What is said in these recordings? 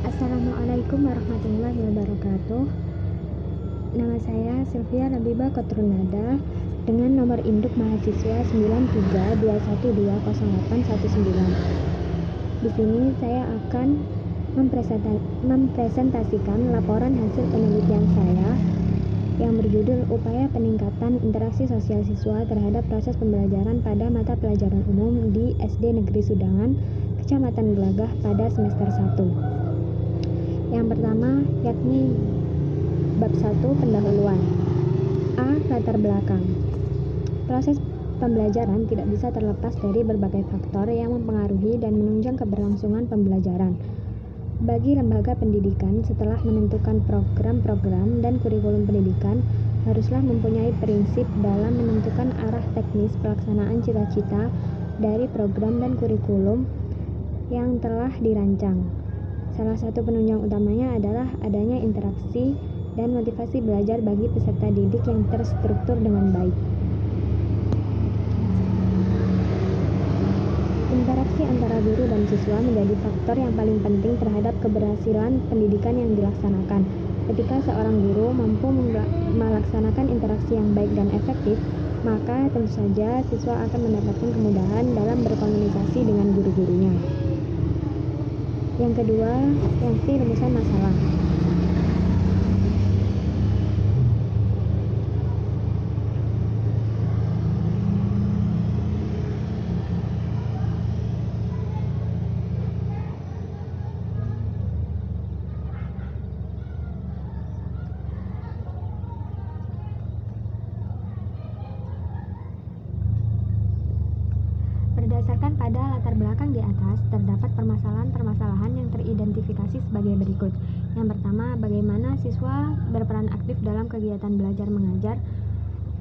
Assalamualaikum warahmatullahi wabarakatuh. Nama saya Sylvia Labibah Kotrunada dengan nomor induk mahasiswa 9321208119. Di sini saya akan mempresentasikan laporan hasil penelitian saya yang berjudul Upaya Peningkatan Interaksi Sosial Siswa Terhadap Proses Pembelajaran pada Mata Pelajaran Umum di SD Negeri Sudangan, Kecamatan Gelagah pada semester 1. Yang pertama yakni bab 1 pendahuluan. A. Latar belakang. Proses pembelajaran tidak bisa terlepas dari berbagai faktor yang mempengaruhi dan menunjang keberlangsungan pembelajaran. Bagi lembaga pendidikan, setelah menentukan program-program dan kurikulum pendidikan, haruslah mempunyai prinsip dalam menentukan arah teknis pelaksanaan cita-cita dari program dan kurikulum yang telah dirancang. Salah satu penunjang utamanya adalah adanya interaksi dan motivasi belajar bagi peserta didik yang terstruktur dengan baik. Interaksi antara guru dan siswa menjadi faktor yang paling penting terhadap keberhasilan pendidikan yang dilaksanakan. Ketika seorang guru mampu melaksanakan interaksi yang baik dan efektif, maka tentu saja siswa akan mendapatkan kemudahan dalam berkomunikasi dengan guru-gurunya. Yang kedua, yakni rumusan masalah. Berdasarkan pada latar belakang di atas, terdapat permasalahan-permasalahan yang teridentifikasi sebagai berikut. Yang pertama, bagaimana siswa berperan aktif dalam kegiatan belajar mengajar,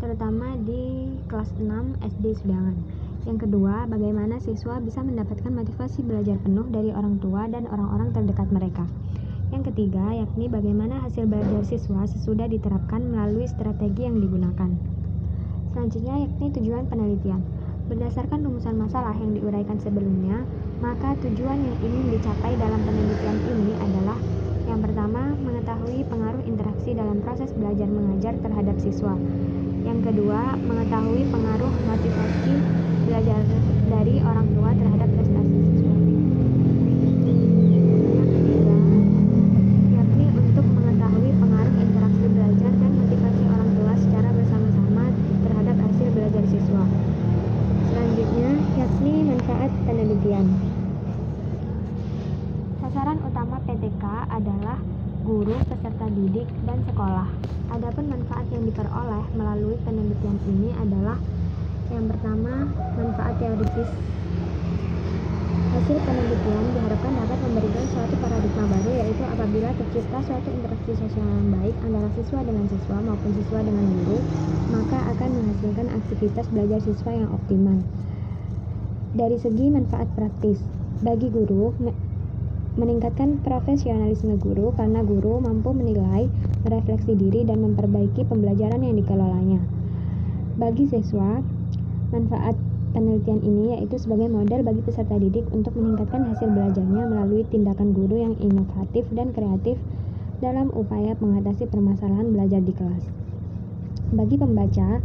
terutama di kelas 6 SD Sudangan. Yang kedua, bagaimana siswa bisa mendapatkan motivasi belajar penuh dari orang tua dan orang-orang terdekat mereka. Yang ketiga, yakni bagaimana hasil belajar siswa sesudah diterapkan melalui strategi yang digunakan. Selanjutnya, yakni tujuan penelitian. Berdasarkan rumusan masalah yang diuraikan sebelumnya, maka tujuan yang ingin dicapai dalam penelitian ini adalah: yang pertama, mengetahui pengaruh interaksi dalam proses belajar mengajar terhadap siswa. Yang kedua, mengetahui pengaruh motivasi belajar dari orang tua terhadap prestasi siswa. Yang ketiga, yakni untuk mengetahui pengaruh interaksi belajar dan motivasi orang tua secara bersama-sama terhadap hasil belajar siswa. Selanjutnya, yakni manfaat penelitian. Sasaran utama PTK adalah guru, peserta didik, dan sekolah. Adapun manfaat yang diperoleh melalui penelitian ini adalah: yang pertama, manfaat teoritis. Hasil penelitian diharapkan dapat memberikan suatu paradigma baru, yaitu apabila tercipta suatu interaksi sosial yang baik antara siswa dengan siswa maupun siswa dengan guru, maka akan menghasilkan aktivitas belajar siswa yang optimal. Dari segi manfaat praktis, bagi guru, meningkatkan profesionalisme guru karena guru mampu menilai, merefleksi diri, dan memperbaiki pembelajaran yang dikelolanya. Bagi siswa, manfaat penelitian ini yaitu sebagai model bagi peserta didik untuk meningkatkan hasil belajarnya melalui tindakan guru yang inovatif dan kreatif dalam upaya mengatasi permasalahan belajar di kelas. Bagi pembaca,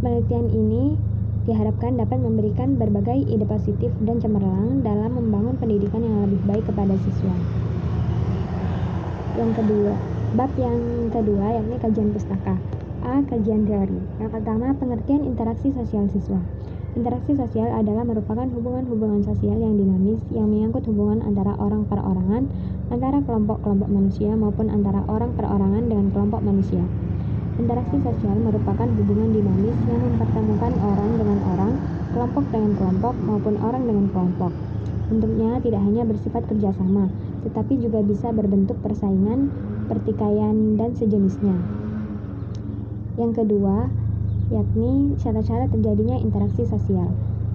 penelitian ini diharapkan dapat memberikan berbagai ide positif dan cemerlang dalam membangun pendidikan yang lebih baik kepada siswa. Bab yang kedua yakni kajian pustaka. A. Kajian teori. Yang pertama, pengertian interaksi sosial siswa. Interaksi sosial adalah merupakan hubungan-hubungan sosial yang dinamis yang menyangkut hubungan antara orang perorangan, antara kelompok-kelompok manusia maupun antara orang perorangan dengan kelompok manusia. Interaksi sosial merupakan hubungan dinamis yang mempertemukan orang dengan orang, kelompok dengan kelompok, maupun orang dengan kelompok. Bentuknya tidak hanya bersifat kerjasama, tetapi juga bisa berbentuk persaingan, pertikaian, dan sejenisnya. Yang kedua, yakni syarat-syarat terjadinya interaksi sosial.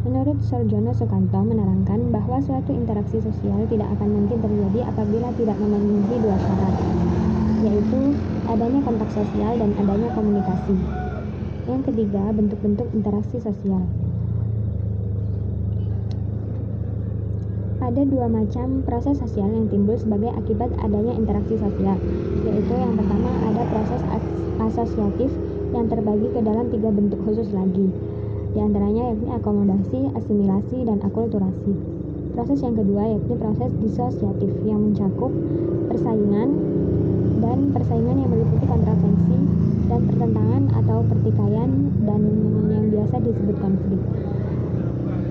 Menurut Sarjono Sukanto menerangkan bahwa suatu interaksi sosial tidak akan mungkin terjadi apabila tidak memenuhi dua syarat, yaitu adanya kontak sosial dan adanya komunikasi. Yang ketiga, bentuk-bentuk interaksi sosial. Ada dua macam proses sosial yang timbul sebagai akibat adanya interaksi sosial, yaitu yang pertama ada proses asosiatif yang terbagi ke dalam 3 bentuk khusus lagi. Di antaranya yakni akomodasi, asimilasi, dan akulturasi. Proses yang kedua yakni proses disosiatif yang mencakup persaingan yang meliputi kontravensi dan pertentangan atau pertikaian dan yang biasa disebut konflik.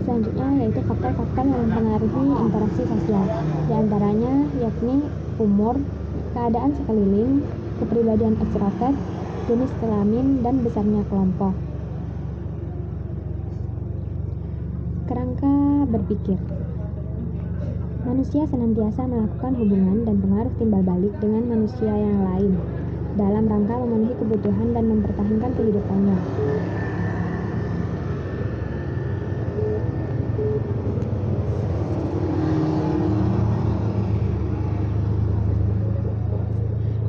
Selanjutnya yaitu faktor-faktor yang mempengaruhi interaksi sosial. Di antaranya yakni umur, keadaan sekeliling, kepribadian ekstrovert, jenis kelamin, dan besarnya kelompok. Kerangka berpikir. Manusia senantiasa melakukan hubungan dan pengaruh timbal balik dengan manusia yang lain dalam rangka memenuhi kebutuhan dan mempertahankan kehidupannya.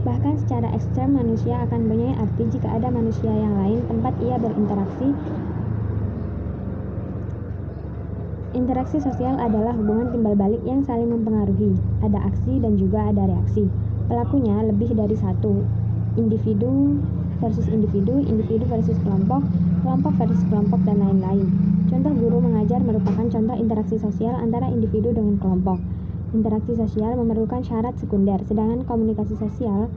Bahkan secara ekstrem manusia akan mempunyai arti jika ada manusia yang lain tempat ia berinteraksi. Interaksi sosial adalah hubungan timbal balik yang saling mempengaruhi. Ada aksi dan juga ada reaksi. Pelakunya lebih dari satu. Individu versus individu, individu versus kelompok, kelompok versus kelompok, dan lain-lain. Contoh guru mengajar merupakan contoh interaksi sosial antara individu dengan kelompok. Interaksi sosial memerlukan syarat sekunder, sedangkan komunikasi sosial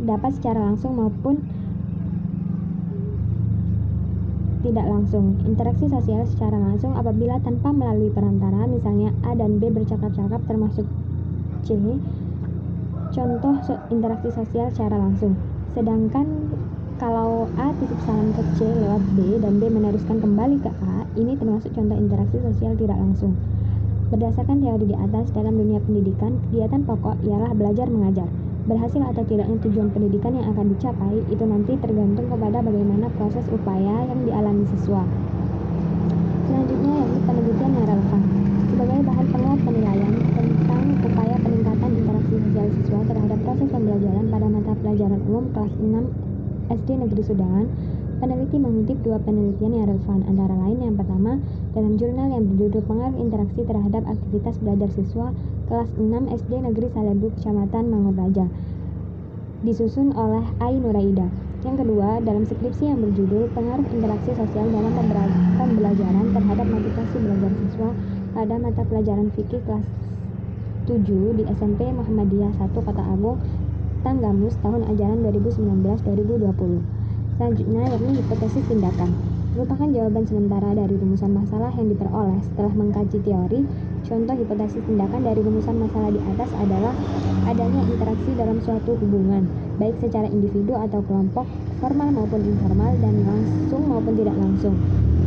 dapat secara langsung maupun tidak langsung. Interaksi sosial secara langsung apabila tanpa melalui perantara, misalnya A dan B bercakap-cakap termasuk C. Contoh interaksi sosial secara langsung. Sedangkan kalau A titip salam ke C lewat B dan B meneruskan kembali ke A, ini termasuk contoh interaksi sosial tidak langsung. Berdasarkan teori di atas, dalam dunia pendidikan, kegiatan pokok ialah belajar mengajar. Berhasil atau tidaknya tujuan pendidikan yang akan dicapai itu nanti tergantung kepada bagaimana proses upaya yang dialami siswa. Selanjutnya yakni penelitian yang relevan. Sebagai bahan penguat penilaian tentang upaya peningkatan interaksi sosial siswa terhadap proses pembelajaran pada mata pelajaran umum kelas 6 SD Negeri Sudangan, peneliti mengutip dua penelitian yang relevan, antara lain yang pertama dalam jurnal yang berjudul Pengaruh Interaksi Terhadap Aktivitas Belajar Siswa kelas 6 SD Negeri Salebu, Kecamatan Mangunraja, disusun oleh Ai Nuraida. Yang kedua, dalam skripsi yang berjudul Pengaruh Interaksi Sosial dalam Pembelajaran Terhadap Motivasi Belajar Siswa pada mata pelajaran fikih kelas 7 di SMP Muhammadiyah 1 Kota Agung, Tanggamus, tahun ajaran 2019-2020. Selanjutnya yakni hipotesis tindakan. Merupakan jawaban sementara dari rumusan masalah yang diperoleh setelah mengkaji teori. Contoh hipotesis tindakan dari rumusan masalah di atas adalah adanya interaksi dalam suatu hubungan, baik secara individu atau kelompok, formal maupun informal, dan langsung maupun tidak langsung,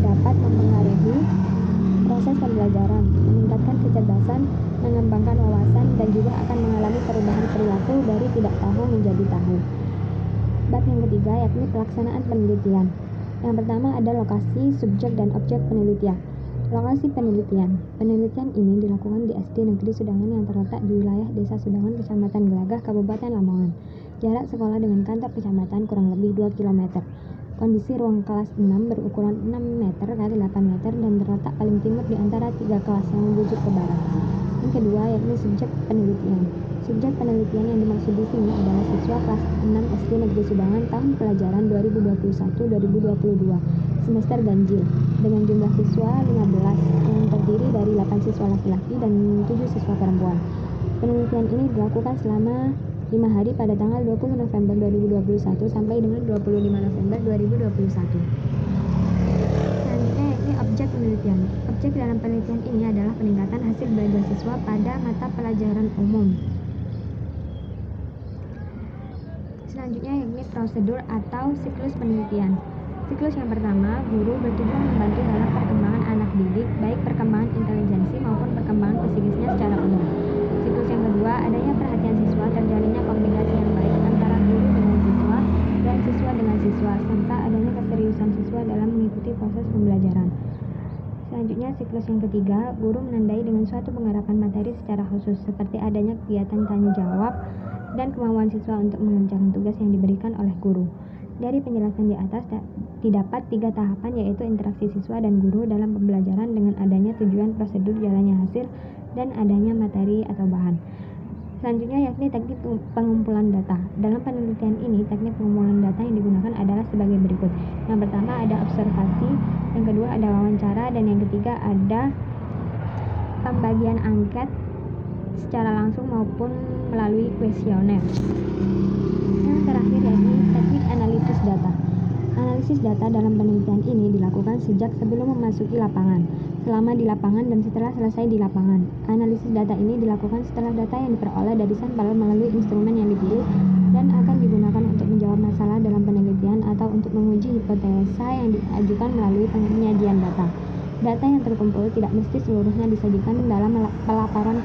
dapat mempengaruhi proses pembelajaran, meningkatkan kecerdasan, mengembangkan wawasan, dan juga akan mengalami perubahan perilaku dari tidak tahu menjadi tahu. Bab yang ketiga yakni pelaksanaan penelitian. Yang pertama ada lokasi, subjek, dan objek penelitian. Lokasi penelitian. Penelitian ini dilakukan di SD Negeri Sudangan yang terletak di wilayah Desa Sudangan, Kecamatan Gelagah, Kabupaten Lamongan. Jarak sekolah dengan kantor kecamatan kurang lebih 2 km. Kondisi ruang kelas 6 berukuran 6 meter x 8 meter dan terletak paling timur di antara 3 kelas yang membujuk ke barat. Yang kedua yakni subjek penelitian. Subjek penelitian yang dimaksud di sini adalah siswa kelas 6 SD Negeri Sudangan tahun pelajaran 2021-2022 semester ganjil dengan jumlah siswa 15 yang terdiri dari 8 siswa laki-laki dan 7 siswa perempuan. Penelitian ini dilakukan selama 5 hari pada tanggal 20 November 2021 sampai dengan 25 November 2021. Selanjutnya yakni objek penelitian. Objek dalam penelitian ini adalah peningkatan hasil belajar siswa pada mata pelajaran umum. Selanjutnya yakni prosedur atau siklus penelitian. Siklus yang pertama, guru bertujuan membantu dalam perkembangan anak didik, baik perkembangan intelijensi maupun perkembangan psikisnya secara umum. Siklus yang kedua, adanya perhatian siswa, terjalinnya komunikasi yang baik antara guru dengan siswa dan siswa dengan siswa, serta adanya keseriusan siswa dalam mengikuti proses pembelajaran. Selanjutnya, siklus yang ketiga, guru menandai dengan suatu penggarapan materi secara khusus, seperti adanya kegiatan tanya jawab dan kemauan siswa untuk mengerjakan tugas yang diberikan oleh guru. Dari penjelasan di atas didapat 3 tahapan, yaitu interaksi siswa dan guru dalam pembelajaran dengan adanya tujuan, prosedur, jalannya hasil, dan adanya materi atau bahan. Selanjutnya yakni teknik pengumpulan data. Dalam penelitian ini, teknik pengumpulan data yang digunakan adalah sebagai berikut. Yang pertama ada observasi, yang kedua ada wawancara, dan yang ketiga ada pembagian angket secara langsung maupun melalui kuesioner. Yang terakhir yakni teknik analisis data. Analisis data dalam penelitian ini dilakukan sejak sebelum memasuki lapangan, selama di lapangan, dan setelah selesai di lapangan. Analisis data ini dilakukan setelah data yang diperoleh dari sampel melalui instrumen yang dipilih dan akan digunakan untuk menjawab masalah dalam penelitian atau untuk menguji hipotesa yang diajukan melalui penyajian data. Data yang terkumpul tidak mesti seluruhnya disajikan dalam pelaporan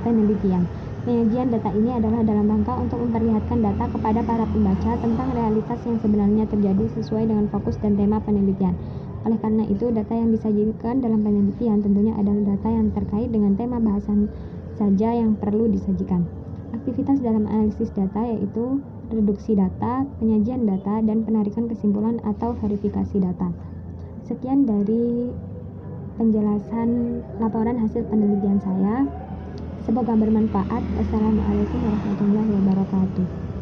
penelitian. Penyajian data ini adalah dalam rangka untuk memperlihatkan data kepada para pembaca tentang realitas yang sebenarnya terjadi sesuai dengan fokus dan tema penelitian. Oleh karena itu, data yang disajikan dalam penelitian tentunya adalah data yang terkait dengan tema bahasan saja yang perlu disajikan. Aktivitas dalam analisis data yaitu reduksi data, penyajian data, dan penarikan kesimpulan atau verifikasi data. Sekian dari penjelasan laporan hasil penelitian saya. Semoga bermanfaat. Wassalamualaikum warahmatullahi wabarakatuh.